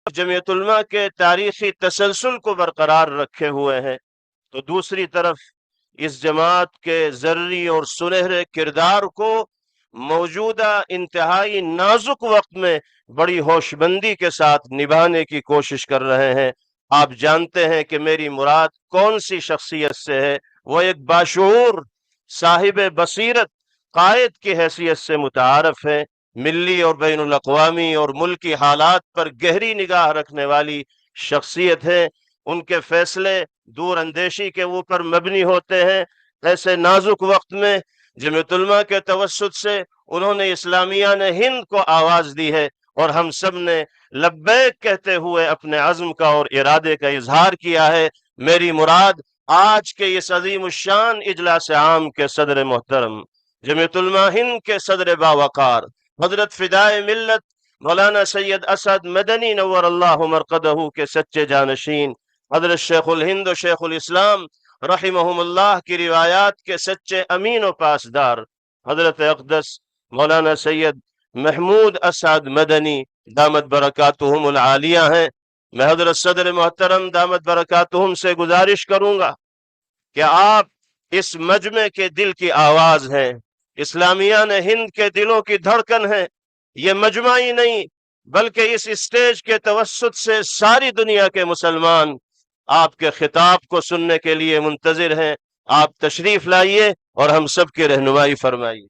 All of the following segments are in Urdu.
جمعیت علماء کے تاریخی تسلسل کو برقرار رکھے ہوئے ہیں، تو دوسری طرف اس جماعت کے زرعی اور سنہرے کردار کو موجودہ انتہائی نازک وقت میں بڑی ہوش بندی کے ساتھ نبھانے کی کوشش کر رہے ہیں۔ آپ جانتے ہیں کہ میری مراد کون سی شخصیت سے ہے۔ وہ ایک باشعور صاحب بصیرت قائد کی حیثیت سے متعارف ہے، ملی اور بین الاقوامی اور ملکی حالات پر گہری نگاہ رکھنے والی شخصیت ہے۔ ان کے فیصلے دور اندیشی کے اوپر مبنی ہوتے ہیں۔ ایسے نازک وقت میں جمعیت علماء کے توسط سے انہوں نے اسلامیہ نے ہند کو آواز دی ہے، اور ہم سب نے لبیک کہتے ہوئے اپنے عزم کا اور ارادے کا اظہار کیا ہے۔ میری مراد آج کے اس عظیم الشان اجلاس عام کے صدر محترم، جمعیت علماء ہند کے صدر باوقار حضرت فدائے ملت مولانا سید اسد مدنی نور اللہ مرقدہ کے سچے جانشین حضرت شیخ الہند و شیخ الاسلام رحمہم اللہ کی روایات کے سچے امین و پاسدار حضرت اقدس مولانا سید محمود اسعد مدنی دامت برکاتہم العالیہ ہیں۔ میں حضرت صدر محترم دامت برکاتہم سے گزارش کروں گا کہ آپ اس مجمع کے دل کی آواز ہیں، اسلامیہ نے ہند کے دلوں کی دھڑکن ہے۔ یہ مجمع ہی نہیں بلکہ اس اسٹیج کے توسط سے ساری دنیا کے مسلمان آپ کے خطاب کو سننے کے لیے منتظر ہیں۔ آپ تشریف لائیے اور ہم سب کی رہنمائی فرمائیے۔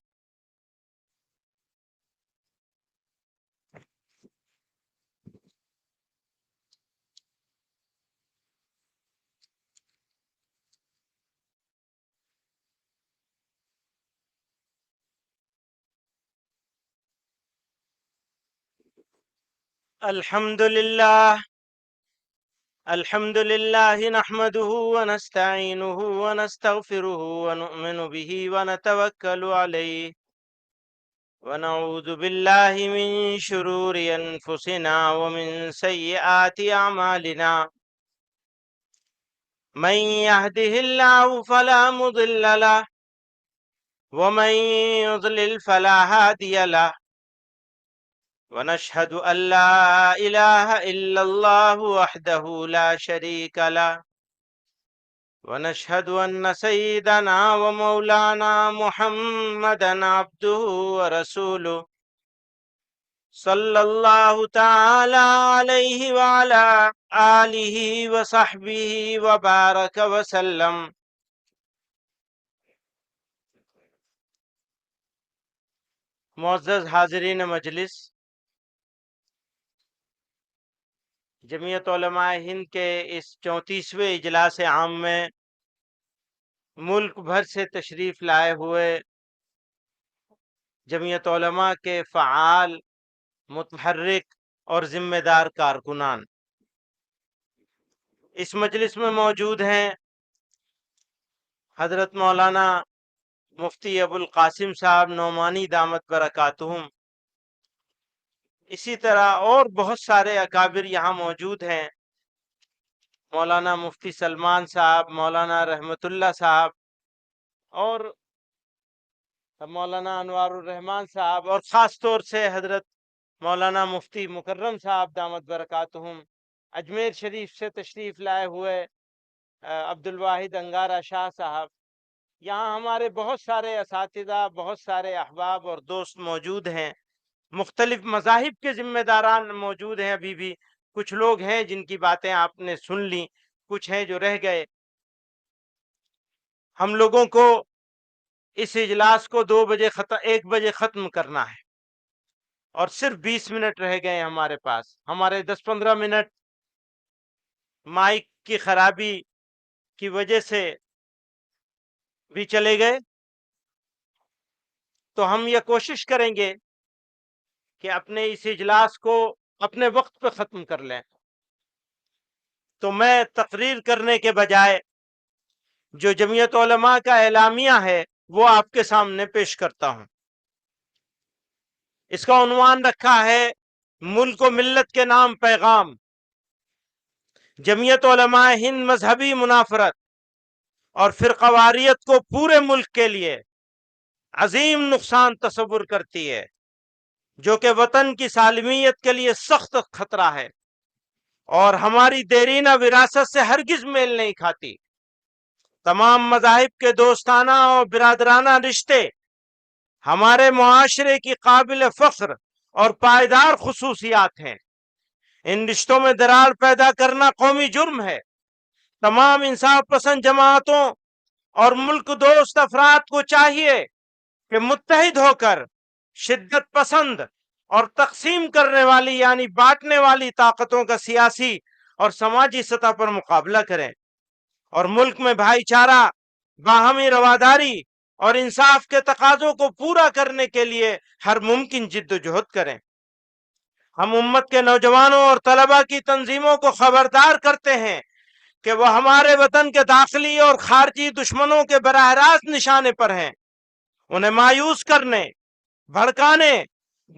الحمد لله نحمده ونستعينه ونستغفره ونؤمن به ونتوكل عليه ونعوذ بالله من شرور أنفسنا ومن سيئات أعمالنا من يهده الله فلا مضل له ومن يضلل فلا هادي له ونشهد أن لا إله إلا الله وحده لا شريك له ونشهد أن سيدنا ومولانا محمدا عبده ورسوله صلى الله تعالى عليه وعلى آله وصحبه وبارك وسلم۔ معزز حاضرین مجلس، جمعیت علماء ہند کے اس 34ویں اجلاس عام میں ملک بھر سے تشریف لائے ہوئے جمعیت علماء کے فعال، متحرک اور ذمہ دار کارکنان اس مجلس میں موجود ہیں۔ حضرت مولانا مفتی ابو القاسم صاحب نعمانی دامت برکاتہم، اسی طرح اور بہت سارے اکابر یہاں موجود ہیں، مولانا مفتی سلمان صاحب، مولانا رحمت اللہ صاحب اور مولانا انوار الرحمان صاحب، اور خاص طور سے حضرت مولانا مفتی مکرم صاحب دامت برکاتہم، اجمیر شریف سے تشریف لائے ہوئے عبد الواحد انگارہ شاہ صاحب۔ یہاں ہمارے بہت سارے اساتذہ، بہت سارے احباب اور دوست موجود ہیں، مختلف مذاہب کے ذمہ داران موجود ہیں۔ ابھی بھی کچھ لوگ ہیں جن کی باتیں آپ نے سن لی، کچھ ہیں جو رہ گئے۔ ہم لوگوں کو اس اجلاس کو 1 بجے ختم کرنا ہے، اور صرف 20 منٹ رہ گئے ہمارے پاس۔ ہمارے 10-15 منٹ مائک کی خرابی کی وجہ سے بھی چلے گئے، تو ہم یہ کوشش کریں گے کہ اپنے اس اجلاس کو اپنے وقت پہ ختم کر لیں۔ تو میں تقریر کرنے کے بجائے جو جمعیت علماء کا اعلامیہ ہے وہ آپ کے سامنے پیش کرتا ہوں۔ اس کا عنوان رکھا ہے ملک و ملت کے نام پیغام، جمعیت علماء ہند مذہبی منافرت اور فرقواریت کو پورے ملک کے لیے عظیم نقصان تصور کرتی ہے، جو کہ وطن کی سالمیت کے لیے سخت خطرہ ہے۔ اور ہماری دیرینہ وراثت سے ہرگز میل نہیں کھاتی۔ تمام مذاہب کے دوستانہ اور برادرانہ رشتے ہمارے معاشرے کی قابل فخر اور پائیدار خصوصیات ہیں۔ ان رشتوں میں درار پیدا کرنا قومی جرم ہے۔ تمام انصاف پسند جماعتوں اور ملک دوست افراد کو چاہیے کہ متحد ہو کر شدت پسند اور تقسیم کرنے والی یعنی بانٹنے والی طاقتوں کا سیاسی اور سماجی سطح پر مقابلہ کریں اور ملک میں بھائی چارہ، باہمی رواداری اور انصاف کے تقاضوں کو پورا کرنے کے لیے ہر ممکن جد و جہد کریں۔ ہم امت کے نوجوانوں اور طلباء کی تنظیموں کو خبردار کرتے ہیں کہ وہ ہمارے وطن کے داخلی اور خارجی دشمنوں کے براہ راست نشانے پر ہیں۔ انہیں مایوس کرنے، بھڑکانے،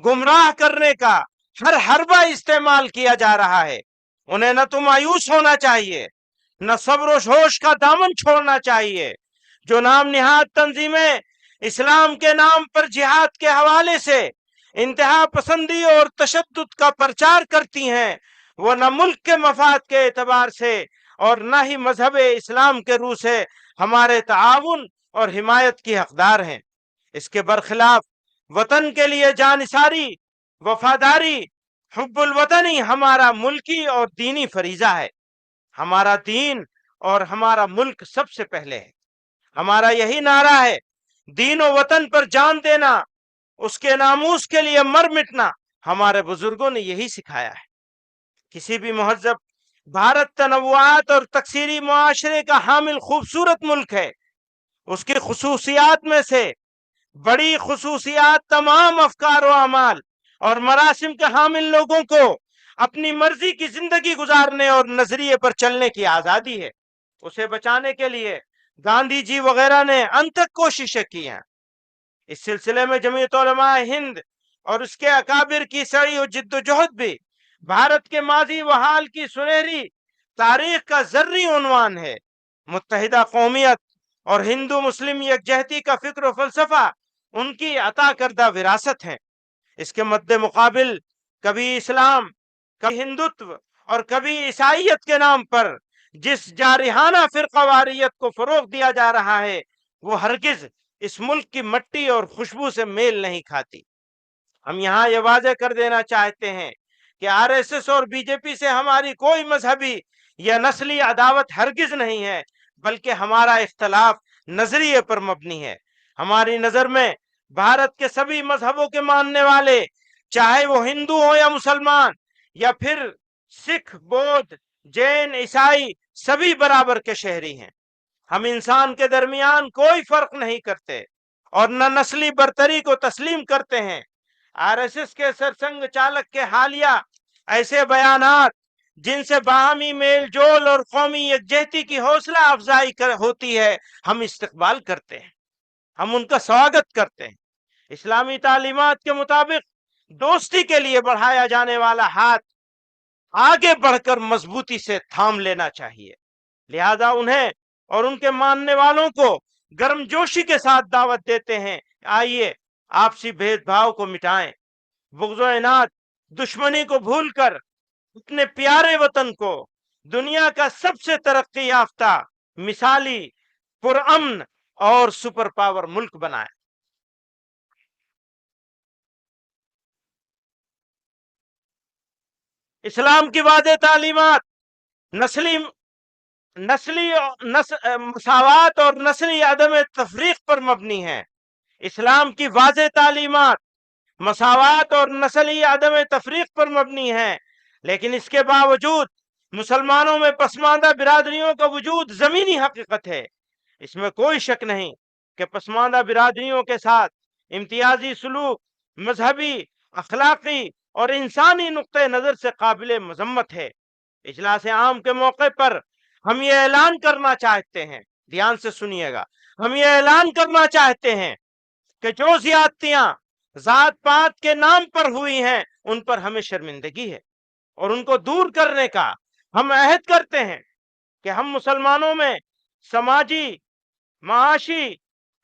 گمراہ کرنے کا ہر حربہ استعمال کیا جا رہا ہے۔ انہیں نہ تو مایوس ہونا چاہیے، نہ صبر و ہوش کا دامن چھوڑنا چاہیے۔ جو نام نہاد تنظیمیں اسلام کے نام پر جہاد کے حوالے سے انتہا پسندی اور تشدد کا پرچار کرتی ہیں، وہ نہ ملک کے مفاد کے اعتبار سے اور نہ ہی مذہب اسلام کے روح سے ہمارے تعاون اور حمایت کی حقدار ہیں۔ اس کے برخلاف وطن کے لیے جانثاری، وفاداری، حب الوطنی ہمارا ملکی اور دینی فریضہ ہے۔ ہمارا دین اور ہمارا ملک سب سے پہلے ہے۔ ہمارا یہی نعرہ ہے، دین و وطن پر جان دینا، اس کے ناموس کے لیے مر مٹنا۔ ہمارے بزرگوں نے یہی سکھایا ہے۔ کسی بھی مہذب بھارت تنوعات اور تکثیری معاشرے کا حامل خوبصورت ملک ہے۔ اس کی خصوصیات میں سے بڑی خصوصیات تمام افکار و اعمال اور مراسم کے حامل لوگوں کو اپنی مرضی کی زندگی گزارنے اور نظریے پر چلنے کی آزادی ہے۔ اسے بچانے کے لیے گاندھی جی وغیرہ نے انتھک کوششیں کی ہیں۔ اس سلسلے میں جمعیت علماء ہند اور اس کے اکابر کی سعی و جد و جہد بھی بھارت کے ماضی و حال کی سنہری تاریخ کا ذری عنوان ہے۔ متحدہ قومیت اور ہندو مسلم یکجہتی کا فکر و فلسفہ ان کی عطا کردہ وراثت ہیں۔ اس کے مد مقابل کبھی اسلام، کبھی ہندوتو اور کبھی عیسائیت کے نام پر جس جارحانہ فرقہ واریت کو فروغ دیا جا رہا ہے، وہ ہرگز اس ملک کی مٹی اور خوشبو سے میل نہیں کھاتی۔ ہم یہاں یہ واضح کر دینا چاہتے ہیں کہ RSS اور BJP سے ہماری کوئی مذہبی یا نسلی عداوت ہرگز نہیں ہے، بلکہ ہمارا اختلاف نظریے پر مبنی ہے۔ ہماری نظر میں بھارت کے سبھی مذہبوں کے ماننے والے، چاہے وہ ہندو ہو یا مسلمان یا پھر سکھ، بودھ، جین، عیسائی، سبھی برابر کے شہری ہیں۔ ہم انسان کے درمیان کوئی فرق نہیں کرتے اور نہ نسلی برتری کو تسلیم کرتے ہیں۔ RSS کے سرسنگ چالک کے حالیہ ایسے بیانات جن سے باہمی میل جول اور قومی یکجہتی کی حوصلہ افزائی ہوتی ہے، ہم استقبال کرتے ہیں، ہم ان کا سواگت کرتے ہیں۔ اسلامی تعلیمات کے مطابق دوستی کے لیے بڑھایا جانے والا ہاتھ آگے بڑھ کر مضبوطی سے تھام لینا چاہیے۔ لہذا انہیں اور ان کے ماننے والوں کو گرم جوشی کے ساتھ دعوت دیتے ہیں، آئیے آپسی بھید بھاؤ کو مٹائیں، بغض و عناد، دشمنی کو بھول کر اپنے پیارے وطن کو دنیا کا سب سے ترقی یافتہ، مثالی، پرامن اور سپر پاور ملک بنائیں۔ اسلام کی واضح تعلیمات مساوات اور نسلی عدم تفریق پر مبنی ہے۔ اسلام کی واضح تعلیمات مساوات اور نسلی عدم تفریق پر مبنی ہے، لیکن اس کے باوجود مسلمانوں میں پسماندہ برادریوں کا وجود زمینی حقیقت ہے۔ اس میں کوئی شک نہیں کہ پسماندہ برادریوں کے ساتھ امتیازی سلوک مذہبی، اخلاقی اور انسانی نقطہ نظر سے قابل مذمت ہے۔ اجلاس عام کے موقع پر ہم یہ اعلان کرنا چاہتے ہیں، دھیان سے سنیے گا، ہم یہ اعلان کرنا چاہتے ہیں کہ جو زیادتیاں ذات پات کے نام پر ہوئی ہیں، ان پر ہمیں شرمندگی ہے اور ان کو دور کرنے کا ہم عہد کرتے ہیں کہ ہم مسلمانوں میں سماجی، معاشی،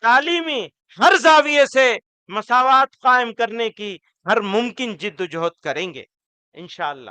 تعلیمی ہر زاویے سے مساوات قائم کرنے کی ہر ممکن جد و جہد کریں گے انشاءاللہ۔